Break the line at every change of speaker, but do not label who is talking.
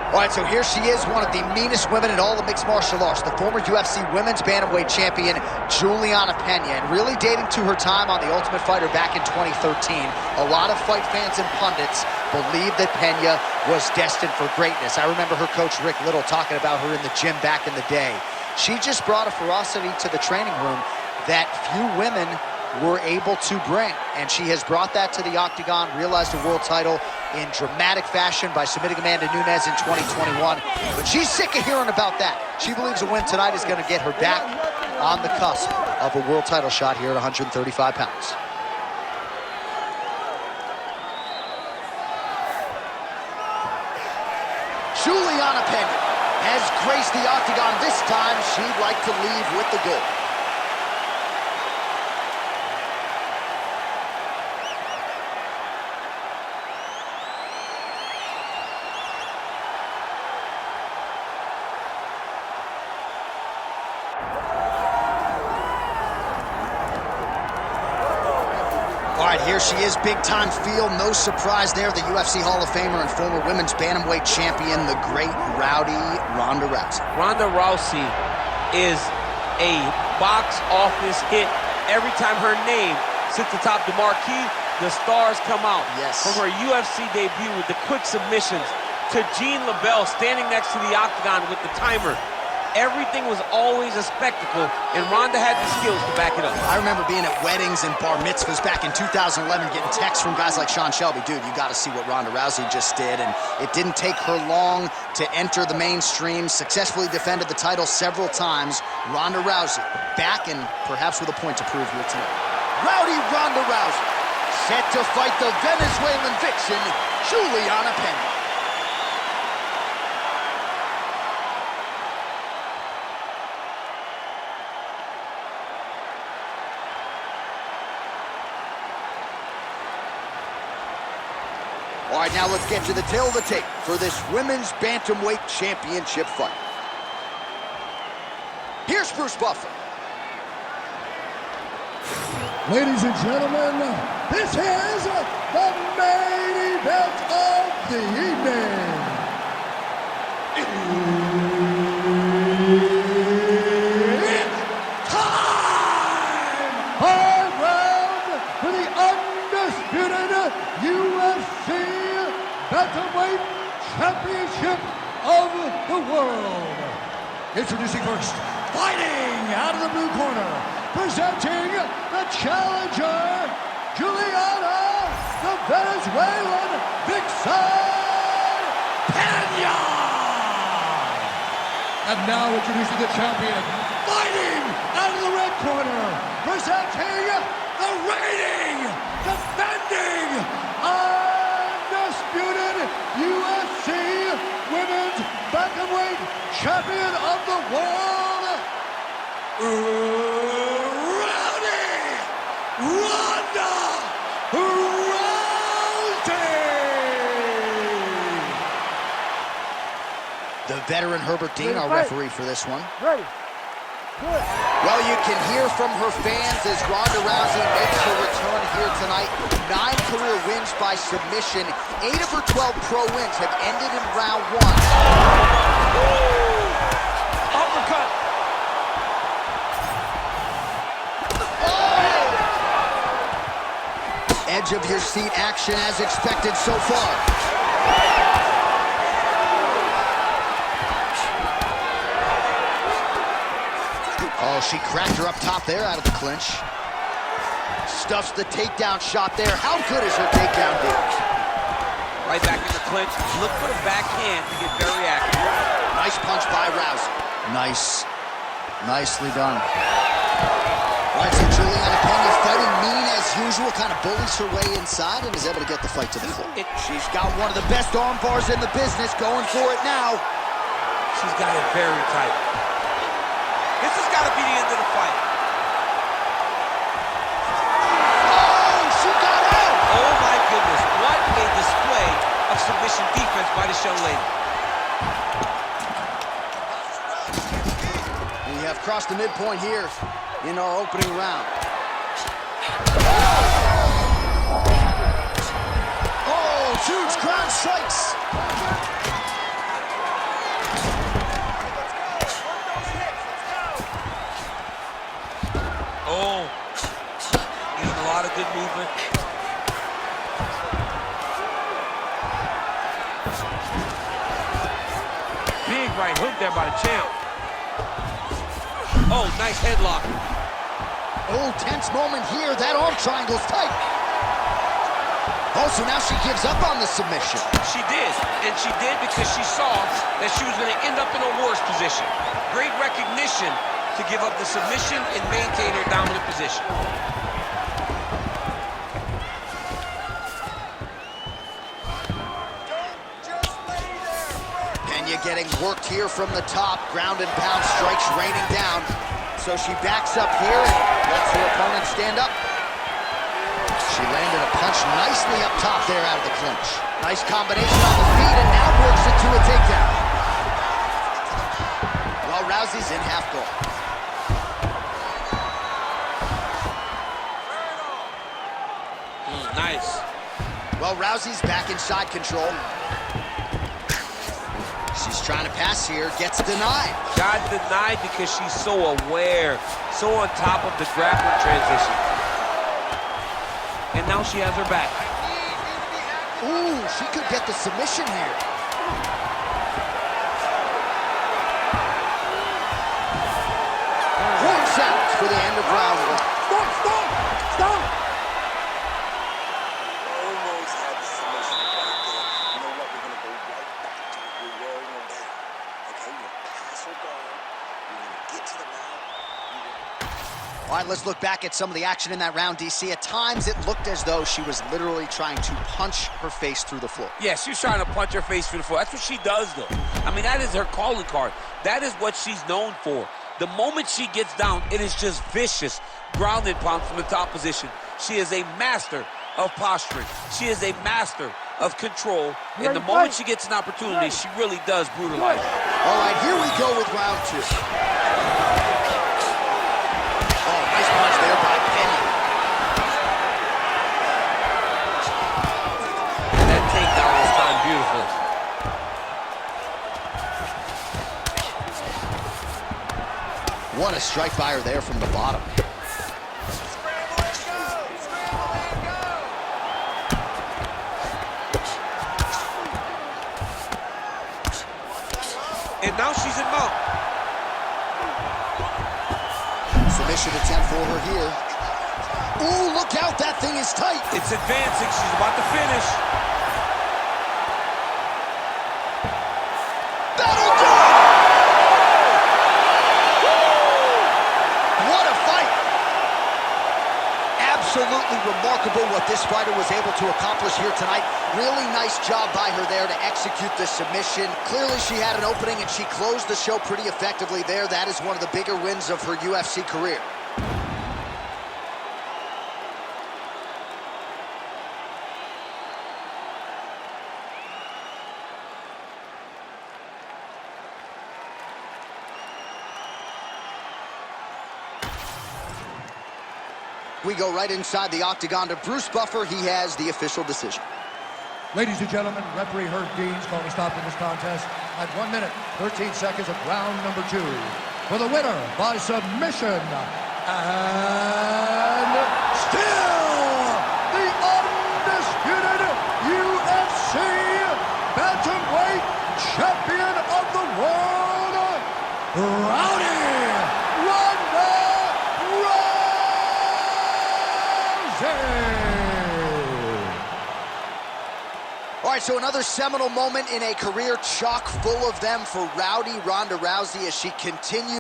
All right, so here she is, one of the meanest women in all of mixed martial arts, the former UFC women's bantamweight champion, Julianna Pena, and really dating to her time on The Ultimate Fighter back in 2013. A lot of fight fans and pundits believe that Pena was destined for greatness. I remember her coach, Rick Little, talking about her in the gym back in the day. She just brought a ferocity to the training room that few women were able to bring, and she has brought that to the octagon, realized a world title in dramatic fashion by submitting Amanda Nunes in 2021, but she's sick of hearing about that. She believes a win tonight is going to get her back on the cusp of a world title shot here at 135 pounds. Julianna Pena has graced the octagon. This time she'd like to leave with the gold. All right, here she is, big-time feel. No surprise there, the UFC Hall of Famer and former women's bantamweight champion, the great rowdy Ronda Rousey.
Ronda Rousey is a box office hit. Every time her name sits atop the marquee, the stars come out.
Yes.
From her UFC debut with the quick submissions to Jean LaBelle standing next to the octagon with the timer. Everything was always a spectacle, and Ronda had the skills to back it up.
I remember being at weddings and bar mitzvahs back in 2011, getting texts from guys like Sean Shelby. Dude, you got to see what Ronda Rousey just did, and it didn't take her long to enter the mainstream, successfully defended the title several times. Ronda Rousey back and perhaps with a point to prove here tonight. Rowdy Ronda Rousey set to fight the Venezuelan vixen, Julianna Pena. All right, now let's get to the tail of the tape for this women's bantamweight championship fight. Here's Bruce Buffer.
Ladies and gentlemen, this is the main event of the evening. It's time! High round for the undisputed UFC Bantamweight Championship of the world. Introducing first, fighting out of the blue corner, presenting the challenger, Julianna, the Venezuelan vixen, Pena. And now introducing the champion, fighting out of the red corner, presenting the reigning, defending, undisputed UFC Women's Bantamweight Champion of the World, Ronda Rousey!
The veteran Herbert Dean, our referee for this one.
Ready. Good.
Well, you can hear from her fans as Ronda Rousey makes her return here tonight. 9 career wins by submission. 8 of her 12 pro wins have ended in round 1.
Uppercut.
Edge of your seat action as expected so far. Oh, she cracked her up top there out of the clinch. Stuffs the takedown shot there. How good is her takedown, dude?
Right back in the clinch. Look for the backhand to get very active.
Nice punch by Rousey. Nice. Nicely done. All right, so Julianna Pena fighting mean as usual, kind of bullies her way inside and is able to get the fight to the floor. She's got one of the best arm bars in the business, going for it now.
She's got it very tight. This has got to be the end of the fight.
Oh, she got out!
Oh my goodness, what a display of submission defense by this young lady.
We have crossed the midpoint here in our opening round. Oh, huge ground strikes.
right hook there by the champ. Oh, nice headlock.
Oh, tense moment here. That arm triangle's tight. Oh, so now she gives up on the submission.
She did, and she did because she saw that she was going to end up in a worse position. Great recognition to give up the submission and maintain her dominant position.
Pena getting worked here from the top. Ground and pound strikes raining down. So she backs up here and lets her opponent stand up. She landed a punch nicely up top there out of the clinch. Nice combination on the feet and now works it to a takedown. Well, Rousey's in half guard.
Nice.
Well, Rousey's back in side control. She's trying to pass here, gets denied.
Got denied because she's so aware, so on top of the grappling transition. And now she has her back.
Ooh, she could get the submission here. 1 seconds for the end of round 1.
Stop!
Almost had the submission right there. You know what? We're going to go right back to where we were in the down. Okay, we're going to pass her guard. We're going to get to the round.
All right, let's look back at some of the action in that round, DC. At times, it looked as though she was literally trying to punch her face through the floor.
Yeah, she was trying to punch her face through the floor. That's what she does, though. I mean, that is her calling card. That is what she's known for. The moment she gets down, it is just vicious. Ground and pound from the top position. She is a master of posturing. She is a master of control. And the moment she gets an opportunity, she really does brutalize her.
All right, here we go with round 2. Oh, nice punch there by Pena.
That takedown was timed beautifully.
What a strike by her there from the bottom.
And now she's in mount.
Submission attempt for her here. Ooh, look out, that thing is tight.
It's advancing, she's about to finish.
That'll do it! What a fight! Absolutely remarkable what this fighter was able to accomplish here tonight. Really nice job by her there to execute the submission. Clearly she had an opening and she closed the show pretty effectively there. That is one of the bigger wins of her UFC career. We go right inside the octagon to Bruce Buffer. He has the official decision.
Ladies and gentlemen, referee Herb Dean's calling a stop to this contest at 1 minute, 13 seconds of round number 2. For the winner by submission, and still the undisputed UFC bantamweight champion of the world, Ronda Rousey.
All right, so another seminal moment in a career chock full of them for Ronda Rousey as she continues